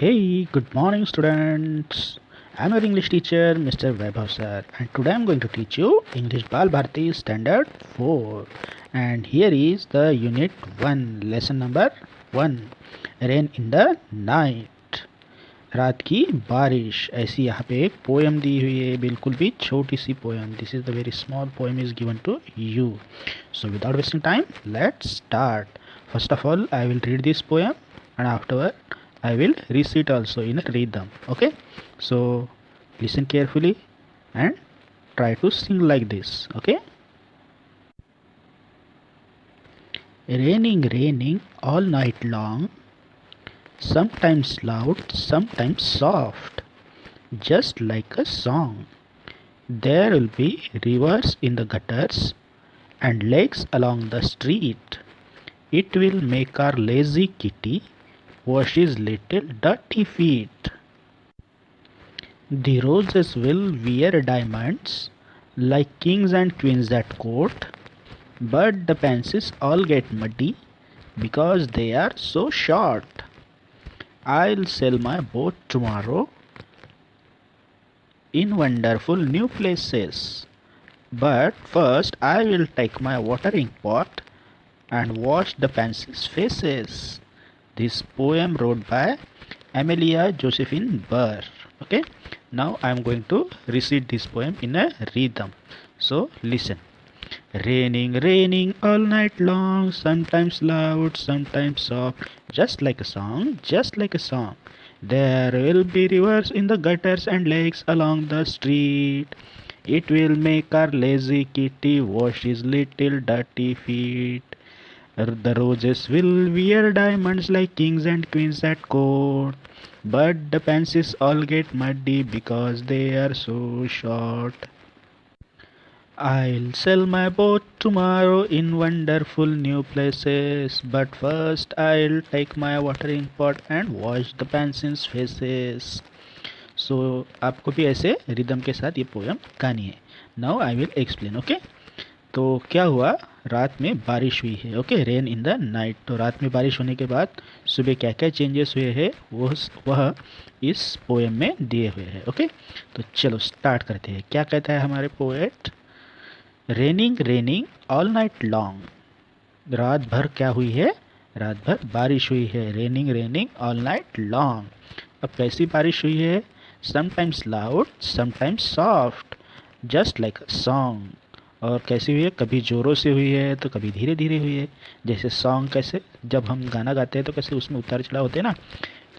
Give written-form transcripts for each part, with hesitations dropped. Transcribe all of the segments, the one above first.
Hey, good morning, students. I'm your English teacher, Mr. Vaibhav sir, and today I'm going to teach you English Bal Bharati Standard 4. And here is the Unit 1, Lesson number 1, Rain in the Night. रात की बारिश. ऐसी यहाँ पे एक poem दी हुई है, बिल्कुल भी छोटी सी poem. This is the very small poem is given to you. So without wasting time, let's start. First of all, I will read this poem and afterward I will recite also in a rhythm. Okay, so listen carefully and try to sing like this. Okay. Raining, raining all night long, sometimes loud, sometimes soft, just like a song. There will be rivers in the gutters and lakes along the street. It will make our lazy kitty wash his little dirty feet. The roses will wear diamonds like kings and queens at court, but the pansies all get muddy because they are so short. I'll sail my boat tomorrow in wonderful new places, but first I will take my watering pot and wash the pansies' faces. This poem wrote by Amelia Josephine Burr. Okay, now I am going to recite this poem in a rhythm. So listen. Raining, raining all night long, sometimes loud, sometimes soft, just like a song, just like a song. There will be rivers in the gutters and lakes along the street. It will make our lazy kitty wash his little dirty feet. The roses will wear diamonds like kings and queens at court, but the pansies all get muddy because they are so short. I'll sail my boat tomorrow in wonderful new places, but first I'll take my watering pot and wash the pansies' faces. So आपको भी ऐसे rhythm के साथ ये poem गानी है. Now I will explain. Okay. तो क्या हुआ, रात में बारिश हुई है. Okay, rain in the night. तो रात में बारिश होने के बाद सुबह क्या क्या चेंजेस हुए हैं वह इस पोएम में दिए हुए हैं. ओके, तो चलो स्टार्ट करते हैं. क्या कहता है हमारे poet? Raining, raining all night long. रात भर क्या हुई है? रात भर बारिश हुई है. Raining, raining all night long. अब कैसी बारिश हुई है? Sometimes loud, sometimes soft, just like a song. और कैसी हुई है? कभी ज़ोरों से हुई है तो कभी धीरे धीरे हुई है. जैसे सॉन्ग, कैसे जब हम गाना गाते हैं तो कैसे उसमें उतार चढ़ाव होते हैं ना,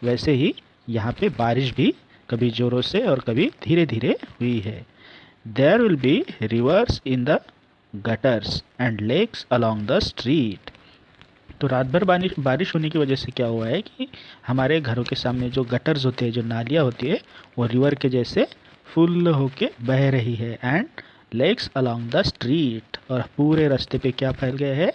वैसे ही यहाँ पे बारिश भी कभी ज़ोरों से और कभी धीरे धीरे हुई है. There will be rivers in the gutters and lakes along the street. तो रात भर बारिश होने की वजह से क्या हुआ है कि हमारे घरों के सामने जो गटर्स होते हैं, जो नालियाँ होती है, वो रिवर के जैसे फुल होके बह रही है. And lakes along the street, और पूरे रास्ते पे क्या फैल गए हैं?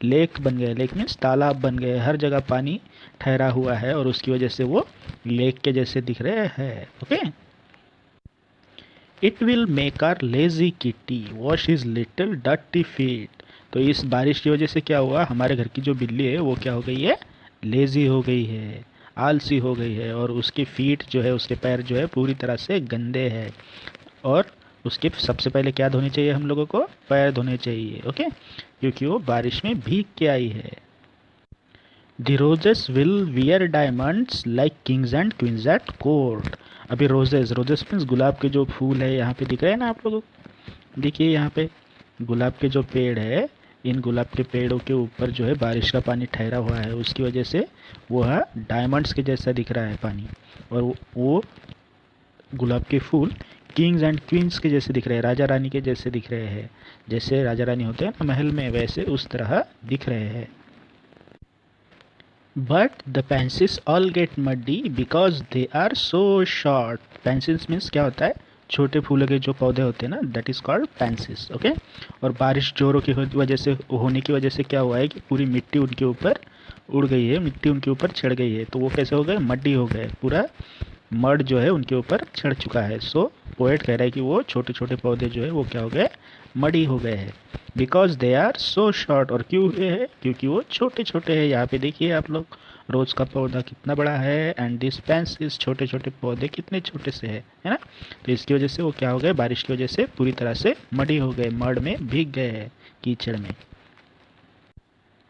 लेक बन गए. लेक मीन्स तालाब बन गए. हर जगह पानी ठहरा हुआ है और उसकी वजह से वो लेक के जैसे दिख रहे हैं. Okay. It will make our lazy kitty wash his little dirty feet. तो इस बारिश की वजह से क्या हुआ? हमारे घर की जो बिल्ली है वो क्या हो गई है? लेजी हो गई है, आलसी हो गई है, और उसकी फीट जो है, उसके पैर जो है पूरी तरह से गंदे हैं. और उसके सबसे पहले क्या धोने चाहिए हम लोगों को? पैर धोने चाहिए. ओके, क्योंकि वो बारिश में भीग के आई है. The roses will wear diamonds like Kings and queen's eight court. अभी रोजेस, रोजेस मीन्स गुलाब के जो फूल है यहाँ पे दिख रहे हैं ना आप लोगों को. देखिए यहाँ पे गुलाब के जो पेड़ है, इन गुलाब के पेड़ों के ऊपर जो है बारिश का पानी ठहरा हुआ है. उसकी वजह से वो है डायमंड्स के जैसा दिख रहा है पानी. और वो गुलाब के फूल किंग्स एंड क्वींस के जैसे दिख रहे हैं, राजा रानी के जैसे दिख रहे हैं. जैसे राजा रानी होते हैं ना महल में, वैसे उस तरह दिख रहे हैं. But the pencils all get muddy because they are so short. Pencils means क्या होता है? छोटे फूलों के जो पौधे होते हैं ना, that is called pencils. Okay. और बारिश जोरों की वजह से होने की वजह से क्या हुआ है कि पूरी मिट्टी उनके ऊपर उड़ गई है, मिट्टी उनके ऊपर चढ़ गई है. तो वो कैसे हो गए? मड्डी हो गए. पूरा मड जो है उनके ऊपर चढ़ चुका है. सो पोएट कह रहा है कि वो छोटे छोटे पौधे जो है वो क्या हो गए? मडी हो गए हैं. Because they are so short. और क्यों हुए हैं? क्योंकि वो छोटे छोटे हैं. यहाँ पे देखिए आप लोग, रोज़ का पौधा कितना बड़ा है, एंड दिस पेंसिल्स छोटे छोटे पौधे कितने छोटे से है ना। तो इसकी वजह से वो क्या हो गए, बारिश की वजह से पूरी तरह से मडी हो गए, मड में भीग गए हैं, कीचड़ में।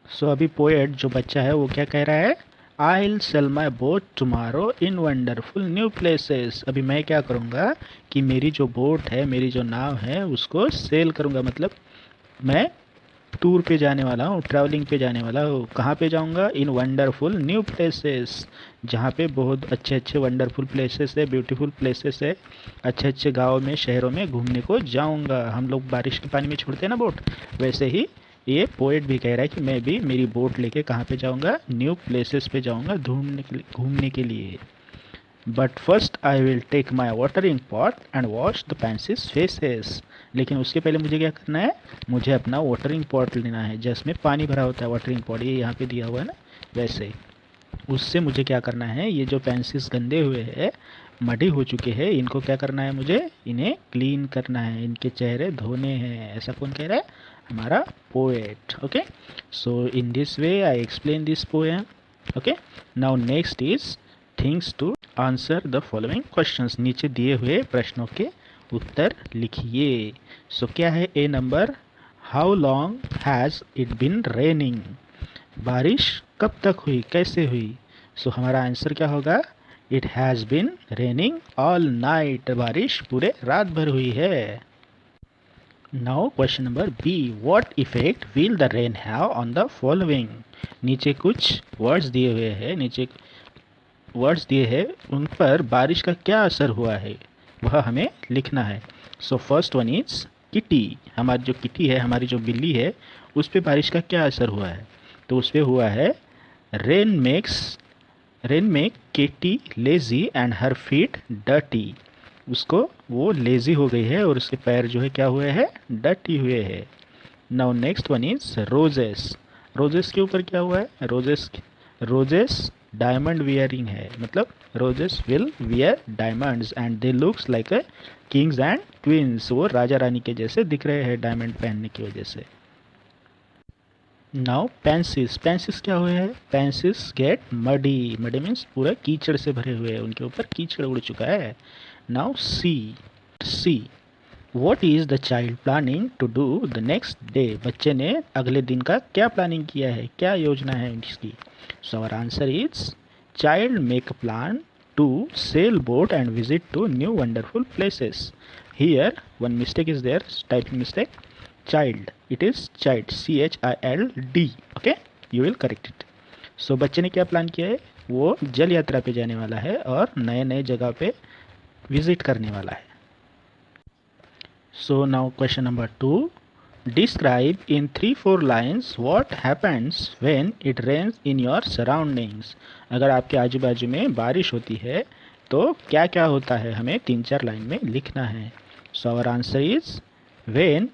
सो अभी पोएट जो बच्चा है वो क्या कह रहा है, I'll sell my boat tomorrow in wonderful new places। अभी मैं क्या करूँगा कि मेरी जो बोट है, मेरी जो नाव है, उसको सेल करूँगा, मतलब मैं टूर पे जाने वाला हूँ, ट्रैवलिंग पे जाने वाला हूँ। कहाँ पे जाऊँगा, इन वंडरफुल न्यू प्लेसेस, जहाँ पे बहुत अच्छे अच्छे वंडरफुल प्लेसेस है, ब्यूटीफुल प्लेसेस है, अच्छे अच्छे गाँव में, शहरों में घूमने को जाऊँगा। हम लोग बारिश के पानी में छोड़ते हैं ना बोट, वैसे ही ये पोएट भी कह रहा है कि मैं भी मेरी बोट लेके कहाँ पे जाऊँगा, न्यू प्लेसेस पे जाऊँगा घूमने के लिए। But first I will take my watering pot and wash the pencils faces. लेकिन उसके पहले मुझे क्या करना है, मुझे अपना वाटरिंग पॉट लेना है, जिसमें पानी भरा होता है वाटरिंग पॉट, ये यहाँ पे दिया हुआ है ना, वैसे उससे मुझे क्या करना है, ये जो पेंसिल्स गंदे हुए हैं, मडी हो चुके हैं, इनको क्या करना है, मुझे इन्हें क्लीन करना है, इनके चेहरे धोने हैं। ऐसा कौन कह रहा है, हमारा poet. Okay, so in this way I explain this poem. Okay, now next is things to answer the following questions. नीचे दिए हुए प्रश्नों के उत्तर लिखिए। सो क्या है A number, how long has it been raining, बारिश कब तक हुई, कैसे हुई। सो हमारा आंसर क्या होगा, it has been raining all night, बारिश पूरे रात भर हुई है। Now question number B, what effect will the rain have on the following. नीचे कुछ वर्ड्स दिए हुए हैं, नीचे वर्ड्स दिए हैं, उन पर बारिश का क्या असर हुआ है वह हमें लिखना है। So first one is kitty, हमारी जो किटी है, हमारी जो बिल्ली है, उस पर बारिश का क्या असर हुआ है। तो उस पर हुआ है, rain make Katie lazy and her feet dirty. उसको, वो लेजी हो गई है और उसके पैर जो है क्या हुए हैं, डर्टी हुए हैं। Now next one is roses, roses के ऊपर क्या हुआ है, रोजेस डायमंड वियरिंग है, मतलब roses will wear diamonds and they looks like a Kings and twins, वो राजा रानी के जैसे दिख रहे हैं डायमंड पहनने की वजह से। नाउ पेंसिल्स, पेंसिल्स क्या हुए हैं, pencils get muddy, muddy means पूरा कीचड़ से भरे हुए हैं, उनके ऊपर कीचड़ उड़ चुका है। Now see what is the child planning to do the next day, बच्चे ने अगले दिन का क्या प्लानिंग किया है, क्या योजना है इसकी। So our answer is, child make a plan to sail boat and visit to new wonderful places. Here one mistake is there, typing mistake, child, it is child, CHILD, okay, you will correct it. So बच्चे ने क्या plan किया है, वो जल यात्रा पे जाने वाला है और नए नए जगह पे विजिट करने वाला है। So now question number 2, describe in 3-4 lines what happens when it rains in your surroundings. अगर आपके आजू बाजू में बारिश होती है तो क्या क्या होता है, हमें 3-4 लाइन में लिखना है। So our answer is, when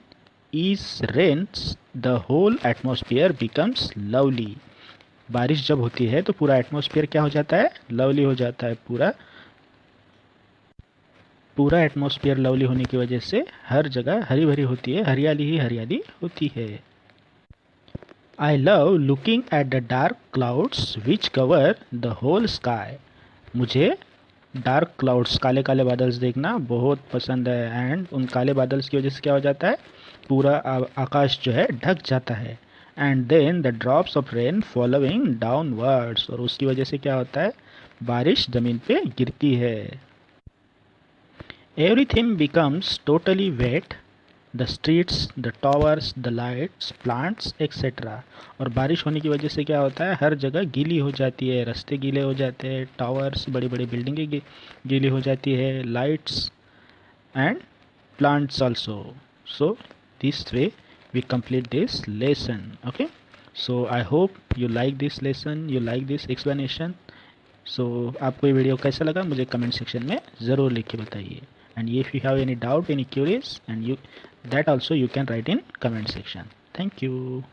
is rains the whole atmosphere becomes lovely। बारिश जब होती है तो पूरा एटमॉस्फेयर क्या हो जाता है, लवली हो जाता है। पूरा एटमॉस्फेयर लवली होने की वजह से हर जगह हरी भरी होती है, हरियाली ही हरियाली होती है। I love looking at the dark clouds which cover the whole sky, मुझे डार्क क्लाउड्स, काले काले बादल्स देखना बहुत पसंद है। एंड उन काले बादल्स की वजह से क्या हो जाता है, पूरा आकाश जो है ढक जाता है। And then the drops of rain following downwards, और उसकी वजह से क्या होता है, बारिश ज़मीन पे गिरती है। Everything becomes totally wet, the streets, the towers, the lights, plants etcetera. और बारिश होने की वजह से क्या होता है, हर जगह गीली हो जाती है, रास्ते गीले हो जाते हैं, टावर्स, बड़ी बड़ी बिल्डिंगें गीली हो जाती है, lights and plants also. So this way we complete this lesson. Okay, so I hope you like this lesson, you like this explanation. So आपको ये वीडियो कैसा लगा मुझे कमेंट सेक्शन में ज़रूर लिख के बताइए। and if you have any doubt, any queries, and you that also you can write in comment section. Thank you.